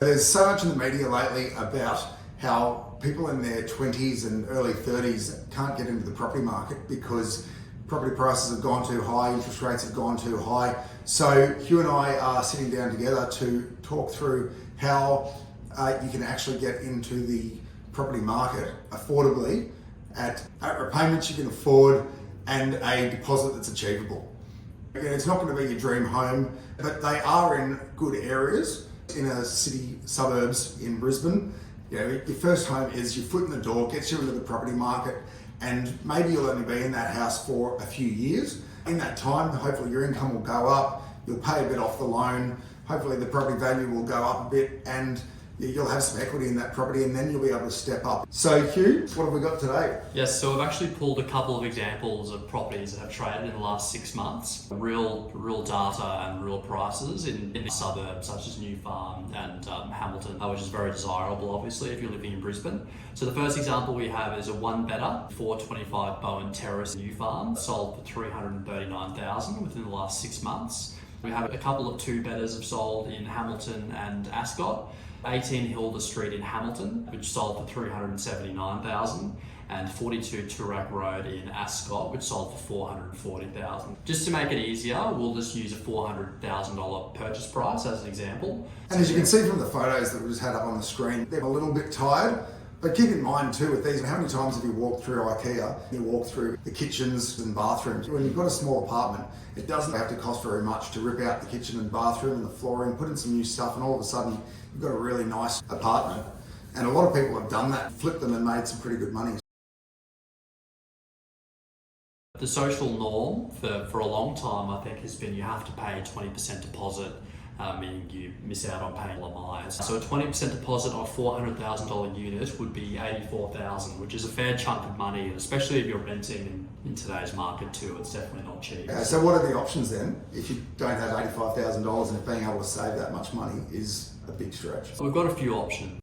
There's so much in the media lately about how people in their 20s and early 30s can't get into the property market because property prices have gone too high, interest rates have gone too high. So Hugh and I are sitting down together to talk through how you can actually get into the property market affordably at repayments you can afford and a deposit that's achievable. It's not going to be your dream home, but they are in good areas. In a city, suburbs in Brisbane, your first home is your foot in the door, gets you into the property market, and maybe you'll only be in that house for a few years. In that time, hopefully your income will go up, you'll pay a bit off the loan, hopefully the property value will go up a bit, and you'll have some equity in that property, and then you'll be able to step up. So Hugh, what have we got today? Yes, so I've actually pulled a couple of examples of properties that have traded in the last 6 months. Real data and real prices in the suburbs such as New Farm and Hamilton, which is very desirable obviously if you're living in Brisbane. So the first example we have is a one bedder, 425 Bowen Terrace, New Farm, sold for $339,000 within the last 6 months. We have a couple of two bedders have sold in Hamilton and Ascot. 18 Hilda Street in Hamilton, which sold for $379,000, and 42 Toorak Road in Ascot, which sold for $440,000. Just to make it easier, we'll just use a $400,000 purchase price as an example. And as you can see from the photos that we just had up on the screen, they're a little bit tired. But keep in mind too with these, how many times have you walked through IKEA, you walk through the kitchens and bathrooms. When you've got a small apartment, it doesn't have to cost very much to rip out the kitchen and bathroom and the flooring, put in some new stuff, and all of a sudden you've got a really nice apartment. And a lot of people have done that, flipped them and made some pretty good money. The social norm for a long time, I think, has been you have to pay a 20% deposit, meaning you miss out on paying LMIs. So a 20% deposit on a $400,000 unit would be $84,000, which is a fair chunk of money, and especially if you're renting in today's market too, it's definitely not cheap. So what are the options then if you don't have $85,000 and if being able to save that much money is a big stretch? So we've got a few options.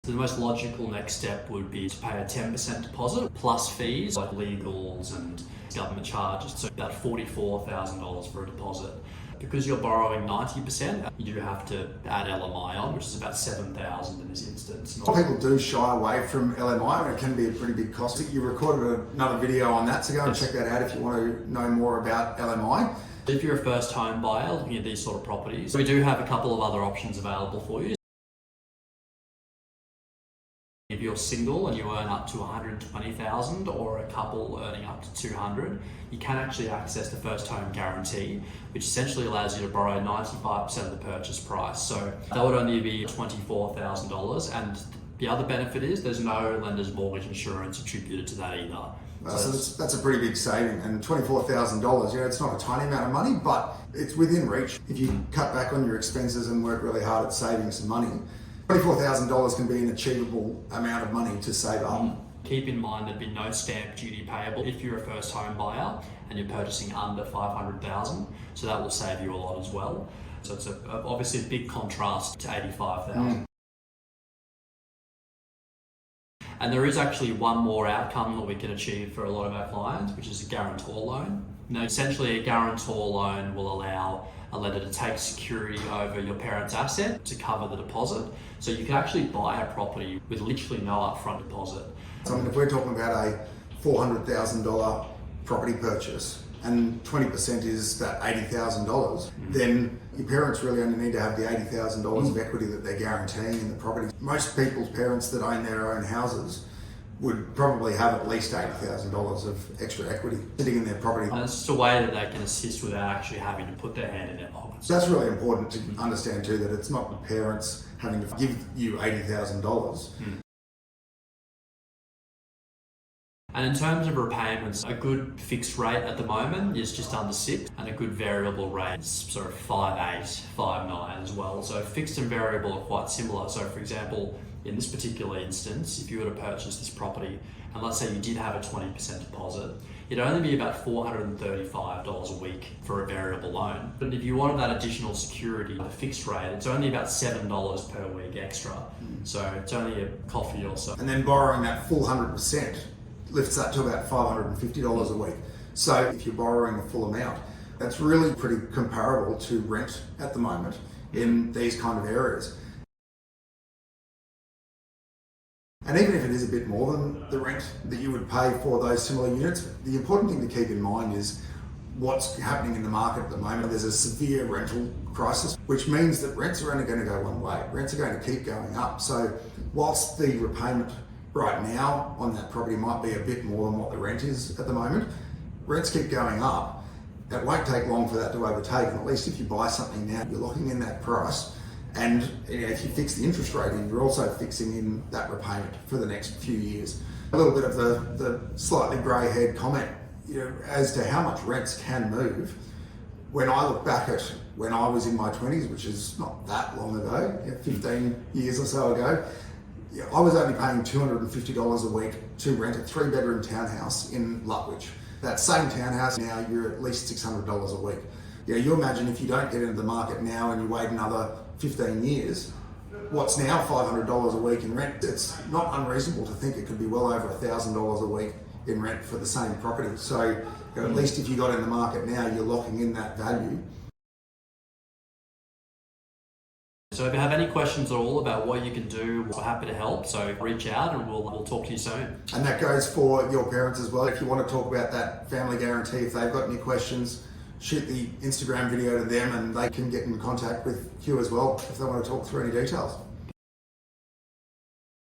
The most logical next step would be to pay a 10% deposit plus fees like legals and government charges, so about $44,000 for a deposit. Because you're borrowing 90%, you do have to add LMI on, which is about $7,000 in this instance. A lot of people do shy away from LMI, and it can be a pretty big cost. You recorded another video on that, so go and check that out if you want to know more about LMI. If you're a first home buyer looking at these sort of properties, we do have a couple of other options available for you. If you're single and you earn up to $120,000 or a couple earning up to $200,000, you can actually access the first home guarantee, which essentially allows you to borrow 95% of the purchase price. So that would only be $24,000, and the other benefit is there's no lender's mortgage insurance attributed to that either. So that's a pretty big saving, and $24,000, it's not a tiny amount of money, but it's within reach. If you cut back on your expenses and work really hard at saving some money, $24,000 can be an achievable amount of money to save up. Keep in mind there'd be no stamp duty payable if you're a first home buyer and you're purchasing under $500,000, so that will save you a lot as well. So it's obviously a big contrast to $85,000. And there is actually one more outcome that we can achieve for a lot of our clients, which is a guarantor loan. Now, essentially, a guarantor loan will allow a lender to take security over your parent's asset to cover the deposit. So you can actually buy a property with literally no upfront deposit. So if we're talking about a $400,000 property purchase and 20% is that $80,000, then your parents really only need to have the $80,000 of equity that they're guaranteeing in the property. Most people's parents that own their own houses would probably have at least $80,000 of extra equity sitting in their property. And it's just a way that they can assist without actually having to put their hand in their pockets. So that's really important to understand too, that it's not the parents having to give you $80,000. And in terms of repayments, a good fixed rate at the moment is just under 6, and a good variable rate is sort of 5.8, 5.9 as well. So fixed and variable are quite similar. So for example, in this particular instance, if you were to purchase this property, and let's say you did have a 20% deposit, it'd only be about $435 a week for a variable loan. But if you wanted that additional security, the fixed rate, it's only about $7 per week extra. So it's only a coffee or so. And then borrowing that full 100% lifts that to about $550 a week. So if you're borrowing the full amount, that's really pretty comparable to rent at the moment. in these kind of areas. And even if it is a bit more than the rent that you would pay for those similar units, the important thing to keep in mind is what's happening in the market at the moment. There's a severe rental crisis, which means that rents are only going to go one way. Rents are going to keep going up. So whilst the repayment right now on that property might be a bit more than what the rent is at the moment, rents keep going up. It won't take long for that to overtake, and at least if you buy something now, you're locking in that price. And if you fix the interest rate in, you're also fixing in that repayment for the next few years. A little bit of the slightly grey-haired comment, as to how much rents can move. When I look back at when I was in my 20s, which is not that long ago, 15 years or so ago, I was only paying $250 a week to rent a 3-bedroom townhouse in Lutwyche. That same townhouse now, you're at least $600 a week. You imagine if you don't get into the market now and you wait another 15 years, what's now $500 a week in rent, it's not unreasonable to think it could be well over $1,000 a week in rent for the same property. So at least if you got in the market now, you're locking in that value. So if you have any questions at all about what you can do, we're happy to help. So reach out and we'll talk to you soon. And that goes for your parents as well. If you want to talk about that family guarantee, if they've got any questions, shoot the Instagram video to them and they can get in contact with you as well if they want to talk through any details.